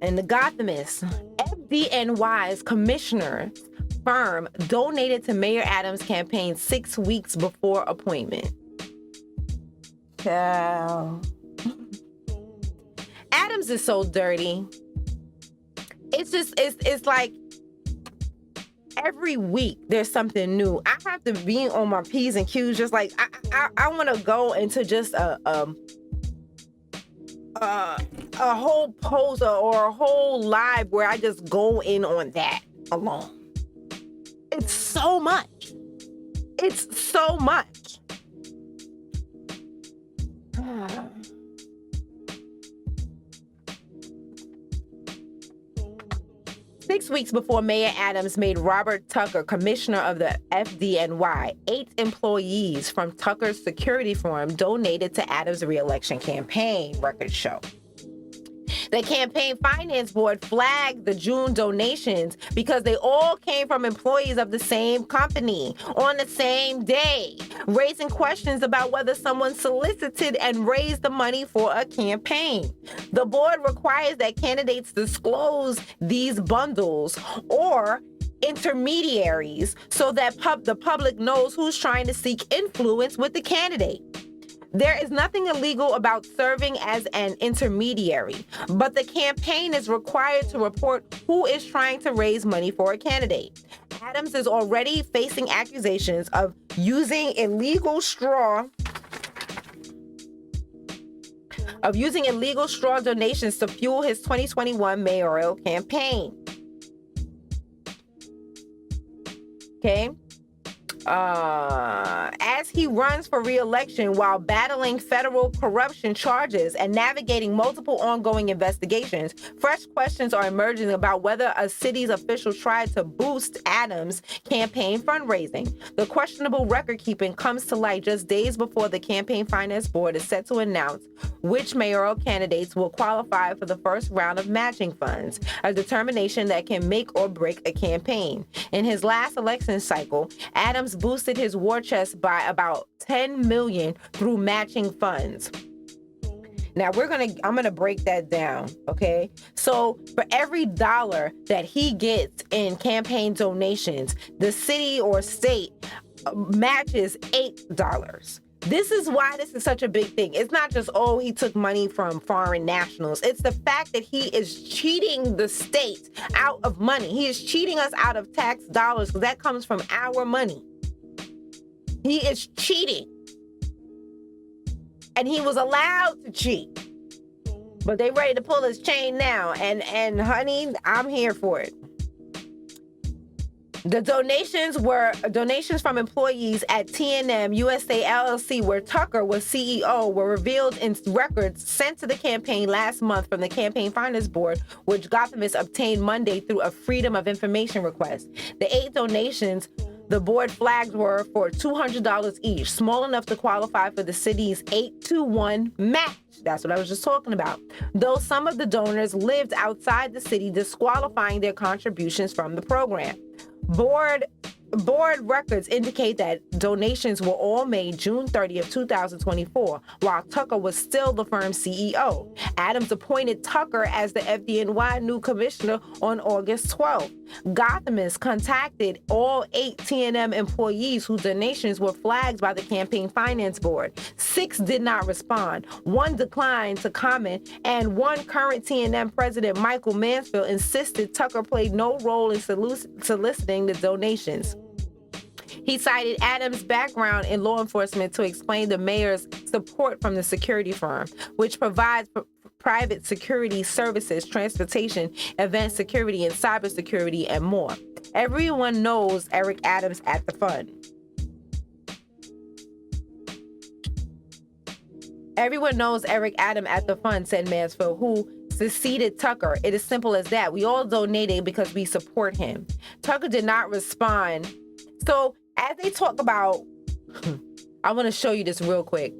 And the Gothamist, FDNY's commissioner firm donated to Mayor Adams' campaign 6 weeks before appointment. Adams is so dirty. It's like every week there's something new. I have to be on my P's and Q's. Just like I want to go into just a whole post or a whole live where I just go in on that alone. It's so much. It's so much. 6 weeks before Mayor Adams made Robert Tucker commissioner of the FDNY, 8 employees from Tucker's security firm donated to Adams' re-election campaign, records show. The campaign finance board flagged the June donations because they all came from employees of the same company on the same day, raising questions about whether someone solicited and raised the money for a campaign. The board requires that candidates disclose these bundles or intermediaries so that the public knows who's trying to seek influence with the candidate. There is nothing illegal about serving as an intermediary, but the campaign is required to report who is trying to raise money for a candidate. Adams is already facing accusations of using illegal straw donations to fuel his 2021 mayoral campaign. Okay. As he runs for re-election while battling federal corruption charges and navigating multiple ongoing investigations, fresh questions are emerging about whether a city's official tried to boost Adams' campaign fundraising. The questionable record-keeping comes to light just days before the campaign finance board is set to announce which mayoral candidates will qualify for the first round of matching funds, a determination that can make or break a campaign. In his last election cycle, Adams boosted his war chest by about $10 million through matching funds. Now I'm gonna break that down, okay? So for every dollar that he gets in campaign donations, the city or state matches $8. This is why this is such a big thing. It's not just, he took money from foreign nationals. It's the fact that he is cheating the state out of money. He is cheating us out of tax dollars because that comes from our money. He is cheating. And he was allowed to cheat. But they ready to pull his chain now. And honey, I'm here for it. The donations were donations from employees at TNM USA LLC, where Tucker was CEO, were revealed in records sent to the campaign last month from the Campaign Finance Board, which Gothamists obtained Monday through a Freedom of Information request. The 8 donations the board flags were for $200 each, small enough to qualify for the city's 8-to-1 match. That's what I was just talking about. Though some of the donors lived outside the city, disqualifying their contributions from the program. Board records indicate that donations were all made June 30th, 2024, while Tucker was still the firm's CEO. Adams appointed Tucker as the FDNY new commissioner on August 12th. Gothamists contacted all 8 TNM employees whose donations were flagged by the Campaign Finance Board. 6 did not respond. 1 declined to comment, and 1 current TNM president, Michael Mansfield, insisted Tucker played no role in soliciting the donations. He cited Adams' background in law enforcement to explain the mayor's support from the security firm, which provides private security services, transportation, event security, and cybersecurity, and more. Everyone knows Eric Adams at the fund. Everyone knows Eric Adams at the fund, said Mansfield, who succeeded Tucker. It is simple as that. We all donated because we support him. Tucker did not respond. So as they talk about, I want to show you this real quick.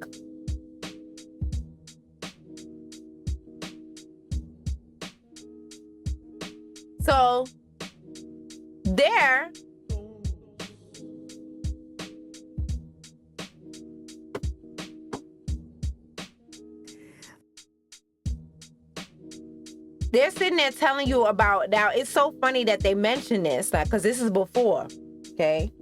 So there, they're sitting there telling you about, now it's so funny that they mention this, because this is before, okay?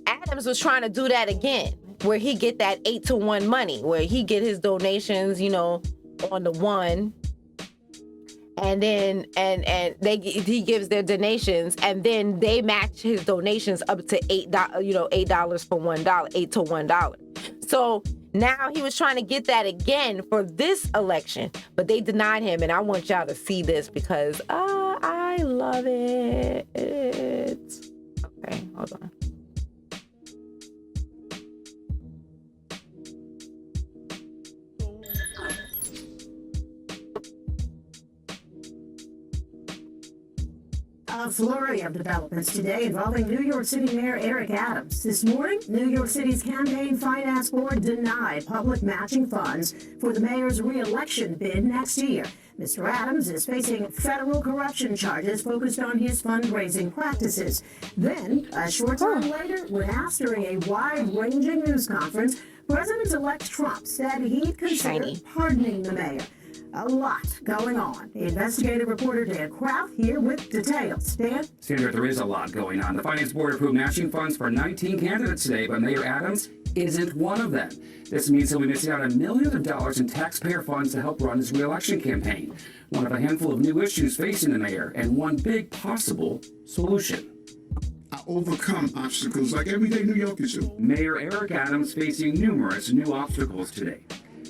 Adams was trying to do that again, where he get that 8-to-1 money, where he get his donations, on the one, and then he gives their donations, and then they match his donations up to $8 for $1, $8 to $1. So now he was trying to get that again for this election, but they denied him. And I want y'all to see this because I love it. Okay, hold on. A flurry of developments today involving New York City Mayor Eric Adams. This morning, New York City's Campaign Finance Board denied public matching funds for the mayor's re-election bid next year. Mr. Adams is facing federal corruption charges focused on his fundraising practices. Then, a short time later, when asked during a wide-ranging news conference, President-elect Trump said he'd consider pardoning the mayor. A lot going on. The investigative reporter Dan Kraft here with details. Dan? Sandra, there is a lot going on. The Finance Board approved matching funds for 19 candidates today, but Mayor Adams isn't one of them. This means he'll be missing out on millions of dollars in taxpayer funds to help run his re-election campaign. One of a handful of new issues facing the mayor, and one big possible solution. I overcome obstacles like everyday New Yorkers do. Mayor Eric Adams facing numerous new obstacles today.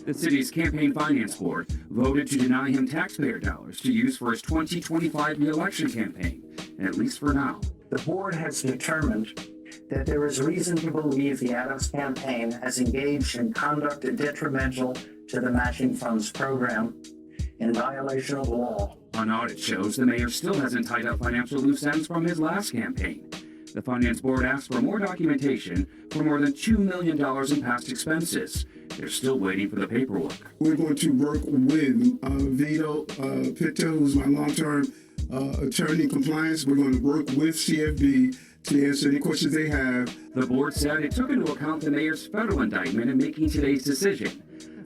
The city's Campaign Finance Board voted to deny him taxpayer dollars to use for his 2025 re-election campaign, at least for now. The board has determined that there is reason to believe the Adams campaign has engaged in conduct detrimental to the matching funds program in violation of law. An audit shows the mayor still hasn't tied up financial loose ends from his last campaign. The Finance Board asked for more documentation for more than $2 million in past expenses. They're still waiting for the paperwork. We're going to work with Vito Pitto, who's my long-term attorney in compliance. We're going to work with CFB to answer any questions they have. The board said it took into account the mayor's federal indictment in making today's decision,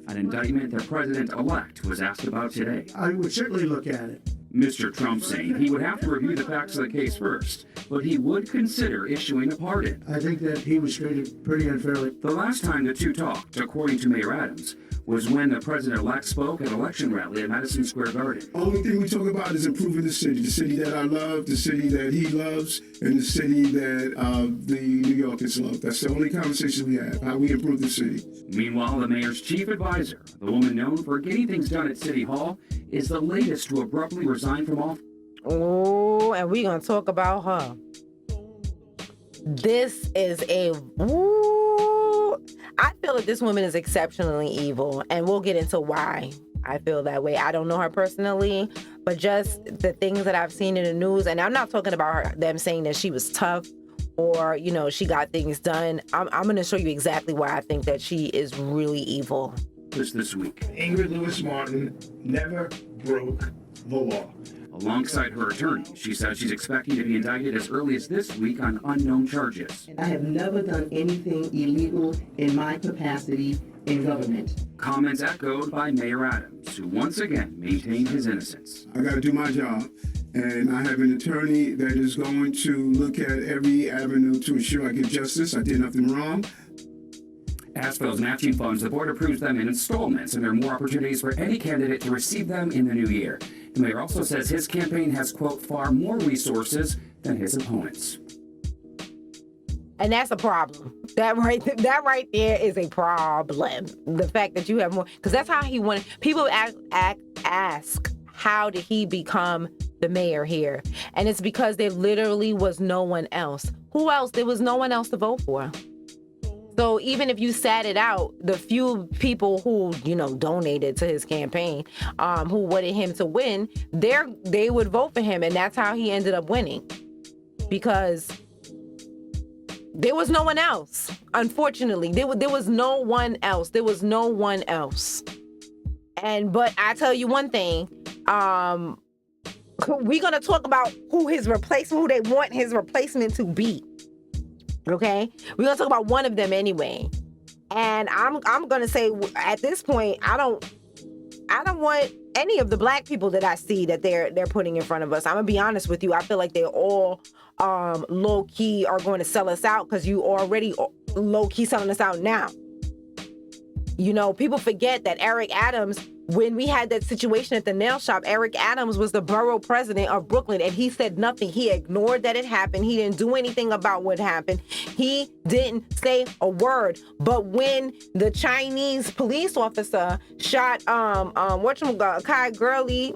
an indictment the president-elect was asked about today. I would certainly look at it. Mr. Trump saying he would have to review the facts of the case first, but he would consider issuing a pardon. I think that he was treated pretty unfairly. The last time the two talked, according to Mayor Adams, was when the president-elect spoke at an election rally at Madison Square Garden. Only thing we talk about is improving the city that I love, the city that he loves, and the city that the New Yorkers love. That's the only conversation we have, how we improve the city. Meanwhile, the mayor's chief advisor, the woman known for getting things done at City Hall, is the latest to abruptly resign from office. Oh, and we're going to talk about her. This is I feel that this woman is exceptionally evil, and we'll get into why I feel that way. I don't know her personally, but just the things that I've seen in the news, and I'm not talking about them saying that she was tough or, she got things done. I'm going to show you exactly why I think that she is really evil. This week. Ingrid Lewis Martin never broke the law. Alongside her attorney, she says she's expecting to be indicted as early as this week on unknown charges. I have never done anything illegal in my capacity in government. Comments echoed by Mayor Adams, who once again maintained his innocence. I got to do my job, and I have an attorney that is going to look at every avenue to ensure I get justice. I did nothing wrong. As for those matching funds, the board approves them in installments, and there are more opportunities for any candidate to receive them in the new year. The mayor also says his campaign has, quote, far more resources than his opponents. And that's a problem. That right there is a problem. The fact that you have more, because that's how he wanted. People ask, how did he become the mayor here? And it's because there literally was no one else. Who else? There was no one else to vote for. So even if you sat it out, the few people who, donated to his campaign, who wanted him to win, they would vote for him. And that's how he ended up winning. Because there was no one else. Unfortunately, there was no one else. There was no one else. But I tell you one thing, we're going to talk about who they want his replacement to be. Okay, we're gonna talk about one of them anyway, and I'm gonna say at this point, I don't want any of the black people that I see that they're putting in front of us. I'm gonna be honest with you. I feel like they're all low key are going to sell us out, because you already low key selling us out now. You know, people forget that Eric Adams, when we had that situation at the nail shop, Eric Adams was the borough president of Brooklyn, and he said nothing. He ignored that it happened. He didn't do anything about what happened. He didn't say a word. But when the Chinese police officer shot Kai Gurley,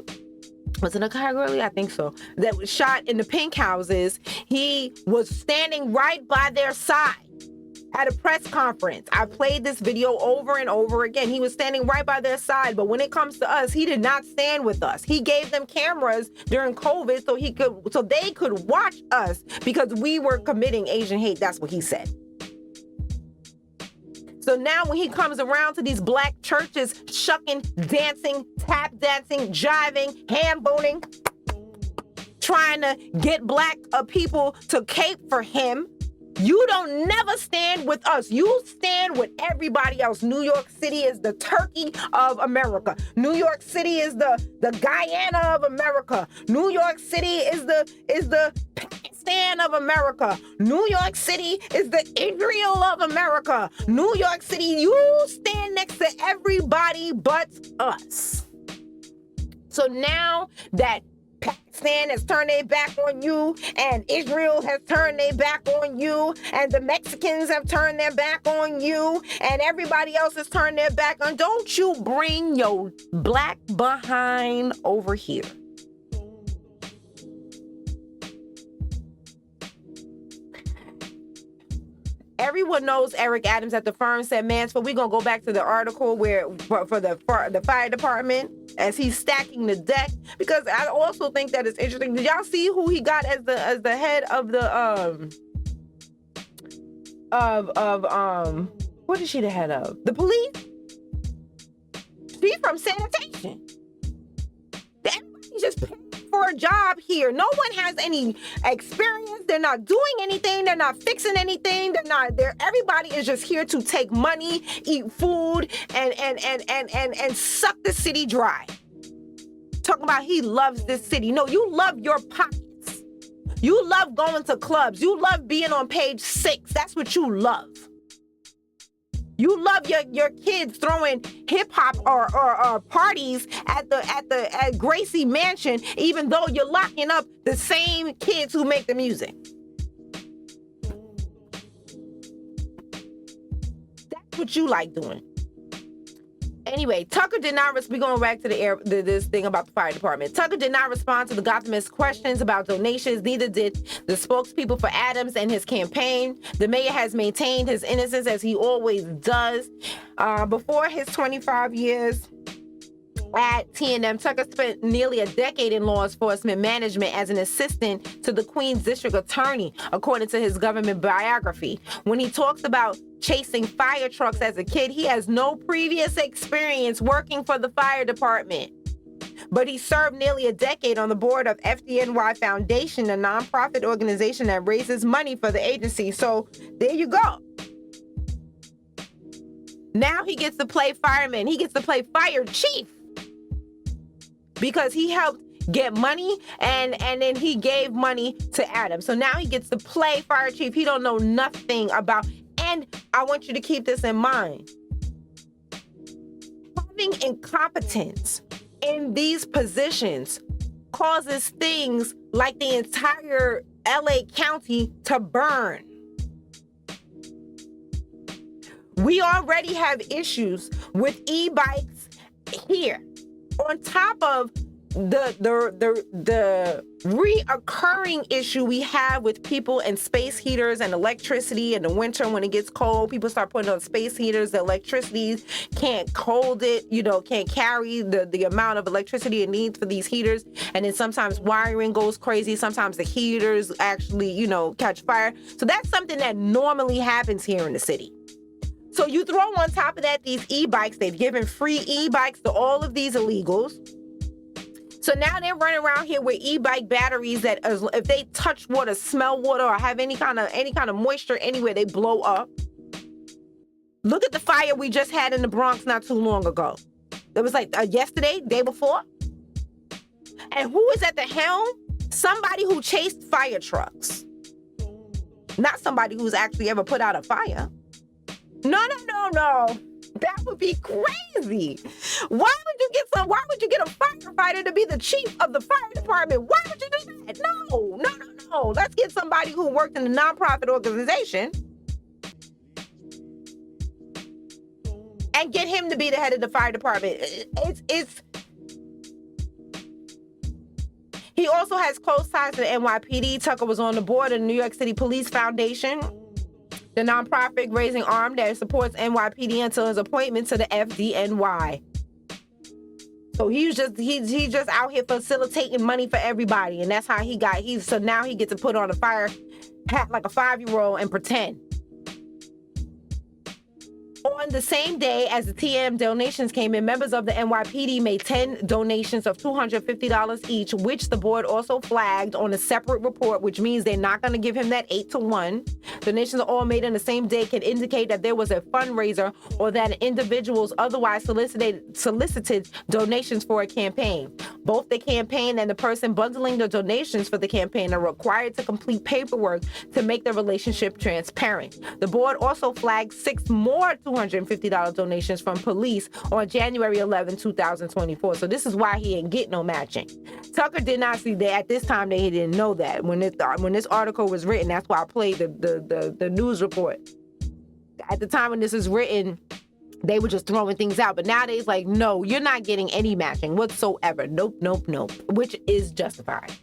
was it a Kai Gurley? I think so. That was shot in the pink houses, he was standing right by their side at a press conference. I played this video over and over again. He was standing right by their side, but when it comes to us, he did not stand with us. He gave them cameras during COVID so they could watch us because we were committing Asian hate. That's what he said. So now when he comes around to these black churches, shucking, dancing, tap dancing, jiving, hand boning, trying to get black people to cape for him, you don't never stand with us. You stand with everybody else. New York City is the Turkey of America. New York City is the Guyana of America. New York City is the Pakistan of America. New York City is the Israel of America. New York City, you stand next to everybody but us. So now that Pakistan has turned their back on you, and Israel has turned their back on you, and the Mexicans have turned their back on you, and everybody else has turned their back on. Don't you bring your black behind over here. Everyone knows Eric Adams at the firm said, Mansfield, we're going to go back to the article where for the fire department as he's stacking the deck, because I also think that it's interesting. Did y'all see who he got as the head of the what is she the head of? The police? She's from sanitation. Everybody's just paying for a job here. No one has any experience. They're not doing anything. They're not fixing anything. They're not there. Everybody is just here to take money, eat food, and suck the city dry. Talking about he loves this city. No, you love your pockets. You love going to clubs. You love being on page 6. That's what you love. You love your kids throwing hip hop or parties at Gracie Mansion, even though you're locking up the same kids who make the music. That's what you like doing. Anyway, Tucker did not. We're going back to this thing about the fire department. Tucker did not respond to the Gothamist questions about donations. Neither did the spokespeople for Adams and his campaign. The mayor has maintained his innocence as he always does. Before his 25 years at T&M, Tucker spent nearly a decade in law enforcement management as an assistant to the Queens District Attorney, according to his government biography. When he talks about chasing fire trucks as a kid, he has no previous experience working for the fire department. But he served nearly a decade on the board of FDNY Foundation, a nonprofit organization that raises money for the agency. So there you go. Now he gets to play fireman. He gets to play fire chief because he helped get money and then he gave money to Adam. So now he gets to play fire chief. He don't know nothing about. And I want you to keep this in mind. Having incompetence in these positions causes things like the entire LA County to burn. We already have issues with e-bikes here. On top of the reoccurring issue we have with people and space heaters and electricity in the winter when it gets cold, people start putting on space heaters. The electricity can't hold it, can't carry the amount of electricity it needs for these heaters. And then sometimes wiring goes crazy. Sometimes the heaters actually, catch fire. So that's something that normally happens here in the city. So you throw on top of that these e-bikes. They've given free e-bikes to all of these illegals. So now they're running around here with e-bike batteries that if they touch water, smell water, or have any kind of moisture anywhere, they blow up. Look at the fire we just had in the Bronx not too long ago. It was like yesterday, day before. And who is at the helm? Somebody who chased fire trucks. Not somebody who's actually ever put out a fire. No. That would be crazy. Why would you get a firefighter to be the chief of the fire department? Why would you do that? No. Let's get somebody who worked in a nonprofit organization and get him to be the head of the fire department. He also has close ties to the NYPD. Tucker was on the board of the New York City Police Foundation, the nonprofit raising arm that supports NYPD until his appointment to the FDNY. So he's just out here facilitating money for everybody, and that's how so now he gets to put on a fire hat like a 5-year-old and pretend. On the same day as the TM donations came in, members of the NYPD made 10 donations of $250 each, which the board also flagged on a separate report, which means they're not going to give him that 8-to-1. Donations are all made on the same day can indicate that there was a fundraiser or that individuals otherwise solicited donations for a campaign. Both the campaign and the person bundling the donations for the campaign are required to complete paperwork to make the relationship transparent. The board also flagged 6 more $250 donations from police on January 11, 2024. So this is why he ain't get no matching. Tucker did not see that. At this time, he didn't know that. When this article was written, that's why I played the news report. At the time when this was written, they were just throwing things out. But nowadays, like, no, you're not getting any matching whatsoever. Nope. Which is justified.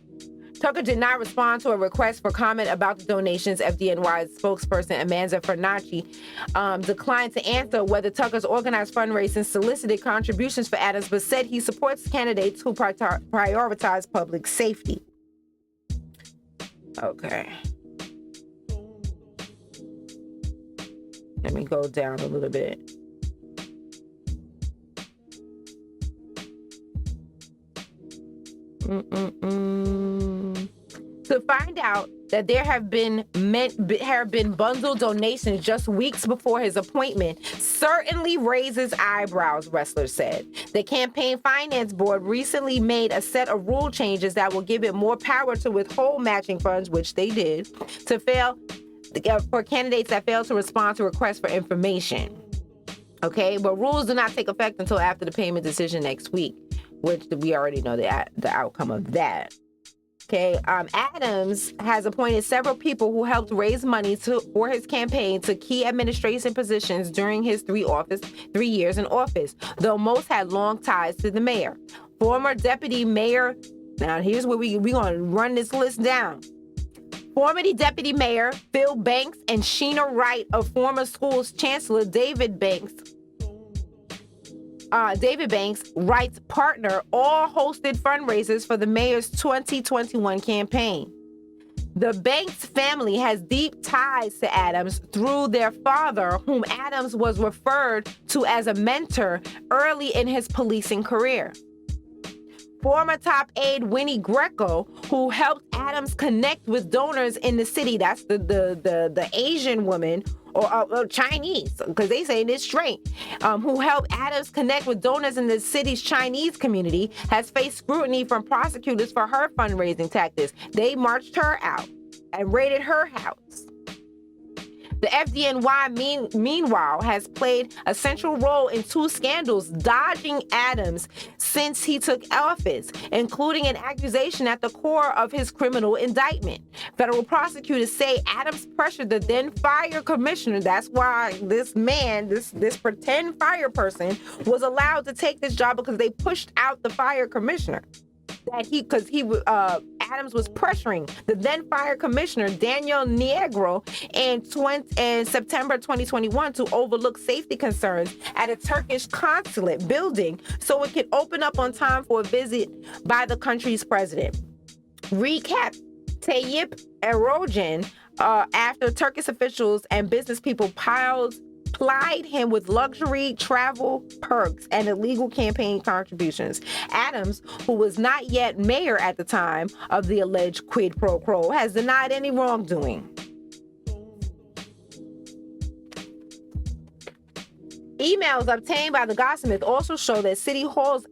Tucker did not respond to a request for comment about the donations. FDNY's spokesperson, Amanda Fernacci, declined to answer whether Tucker's organized fundraising solicited contributions for Adams, but said he supports candidates who prioritize public safety. Okay. Let me go down a little bit. To find out that there have been bundled donations just weeks before his appointment certainly raises eyebrows, Ressler said. The Campaign Finance Board recently made a set of rule changes that will give it more power to withhold matching funds, which they did, for candidates that fail to respond to requests for information. Okay, but rules do not take effect until after the payment decision next week, which we already know the outcome of that. Okay, Adams has appointed several people who helped raise money for his campaign to key administration positions during his 3 years in office, though most had long ties to the mayor. Former deputy mayor, now here's where we're going to run this list down. Former Deputy Mayor Phil Banks and Sheena Wright of former school's chancellor David Banks, Wright's partner, all hosted fundraisers for the mayor's 2021 campaign. The Banks family has deep ties to Adams through their father, whom Adams was referred to as a mentor early in his policing career. Former top aide Winnie Greco, who helped Adams connect with donors in the city. That's the Asian woman or Chinese, because they say this straight, who helped Adams connect with donors in the city's Chinese community, has faced scrutiny from prosecutors for her fundraising tactics. They marched her out and raided her house. The FDNY, meanwhile, has played a central role in 2 scandals dodging Adams since he took office, including an accusation at the core of his criminal indictment. Federal prosecutors say Adams pressured the then fire commissioner. That's why this man, this pretend fire person, was allowed to take this job, because they pushed out the fire commissioner. Adams was pressuring the then fire commissioner Daniel Negro in September 2021 to overlook safety concerns at a Turkish consulate building so it could open up on time for a visit by the country's president. Recap: Tayyip Erdogan, after Turkish officials and business people plied him with luxury travel perks and illegal campaign contributions. Adams, who was not yet mayor at the time of the alleged quid pro quo, has denied any wrongdoing. Emails obtained by the Gossip also show that City Hall's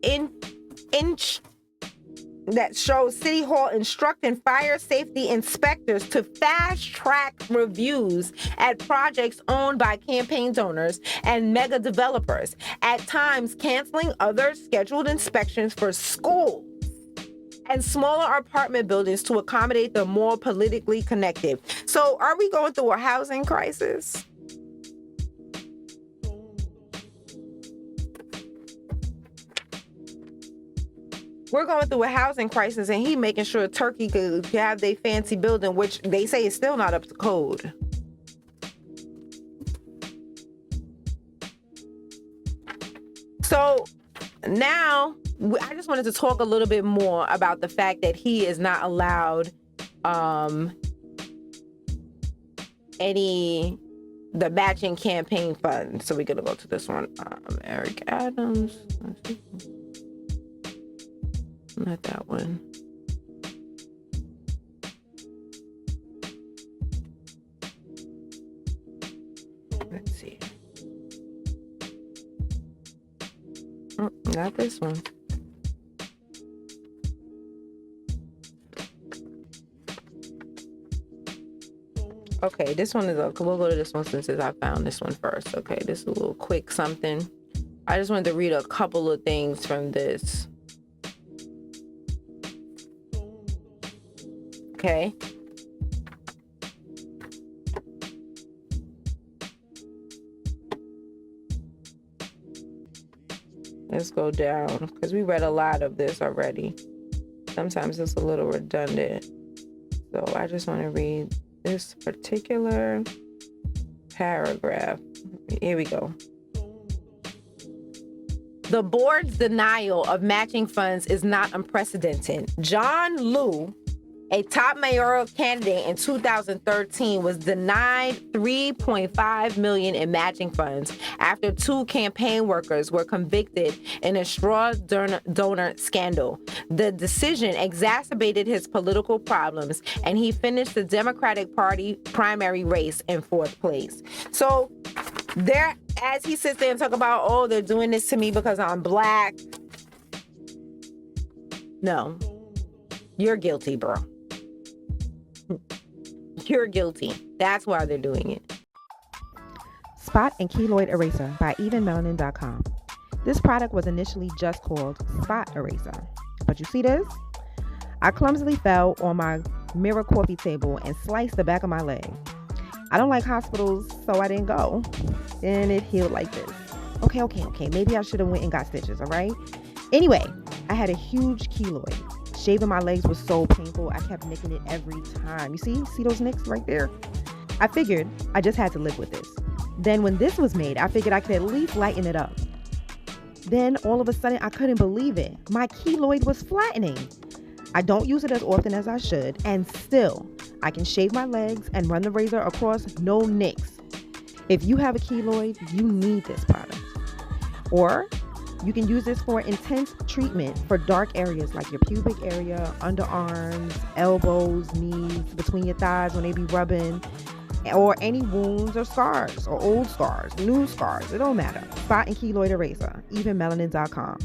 City Hall instructing fire safety inspectors to fast-track reviews at projects owned by campaign donors and mega developers, at times canceling other scheduled inspections for schools and smaller apartment buildings to accommodate the more politically connected. So are we going through a housing crisis? We're going through a housing crisis, and he making sure Turkey could have their fancy building, which they say is still not up to code. So now I just wanted to talk a little bit more about the fact that he is not allowed the matching campaign funds. So we're gonna go to this one. Eric Adams. Not that one. Let's see. Not this one. Okay, this one is we'll go to this one since I found this one first. Okay, this is a little quick something. I just wanted to read a couple of things from this. Okay. Let's go down because we read a lot of this already. Sometimes it's a little redundant. So I just want to read this particular paragraph. Here we go. The board's denial of matching funds is not unprecedented. John Liu, a top mayoral candidate in 2013, was denied $3.5 million in matching funds after two campaign workers were convicted in a straw donor scandal. The decision exacerbated his political problems, and he finished the Democratic Party primary race in fourth place. So there, as he sits there and talk about, oh, they're doing this to me because I'm black. No, you're guilty, bro. You're guilty. That's why they're doing it. Spot and Keloid Eraser by evenmelanin.com. This product was initially just called Spot Eraser. But you see this? I clumsily fell on my mirror coffee table and sliced the back of my leg. I don't like hospitals, so I didn't go. And it healed like this. Okay. Maybe I should have went and got stitches, all right? Anyway, I had a huge keloid. Shaving my legs was so painful, I kept nicking it every time. You see those nicks right there? I figured I just had to live with this. Then when this was made, I figured I could at least lighten it up. Then all of a sudden, I couldn't believe it. My keloid was flattening. I don't use it as often as I should, and still, I can shave my legs and run the razor across, no nicks. If you have a keloid, you need this product. Or you can use this for intense treatment for dark areas like your pubic area, underarms, elbows, knees, between your thighs when they be rubbing, or any wounds or scars, or old scars, new scars. It don't matter. Spot and Keloid Eraser, evenmelanin.com.